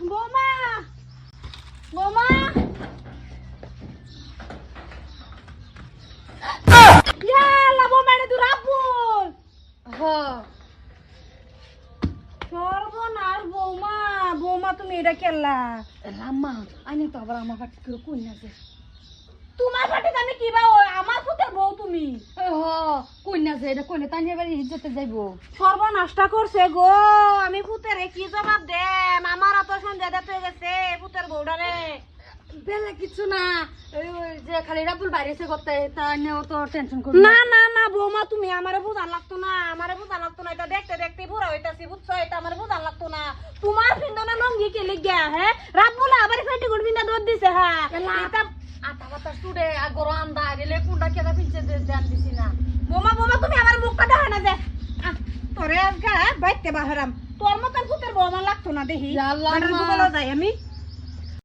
বৌমা বৌমা ইয়ালা বৌমা রে দূর আব্বুল সর্বনাশ বৌমা বৌমা তুমি এটা কেলা রাম্মা আইনে তো আবার আমার পাটি করে কই না যে তোমার পাটিতে আমি কি বা আমার পুতের বউ তুমি কই না যে এটা কইলে তাই এবারে ইজ্জতে যাইবো সর্বনাশটা করছে গো আমি পুতের কি জবাব দেম আমার এত সন্ধ্যা হয়ে গেছে পুতের বউডারে বেলা কিছু না ওই যে খালি রাবুল বাইরেছে করতে তা নিয়েও তো টেনশন করি না না না বৌমা তুমি আমারে বুঝা লাগতো না এটা দেখতে দেখতে পুরা হইতাছি বুঝছো এটা আমারে বুঝা লাগতো না তোমার ফিন্দনা লঙ্গি কে লিগা হ্যাঁ রাত বলে আবার ফেটি গুড় বিন্দা দৌড় দিছে হ্যাঁ এটা আটা বাতা সুড়ে গরম দা রেলে কোনটা কেনা পিনছে জান দিছি না বৌমা বৌমা তুমি আমার মুখটা দেখা না যে তোরে আজকে বাইতে বাহারাম তোর মতন পুতের বউ আমার লাগতো না দেখি আল্লাহ যাই আমি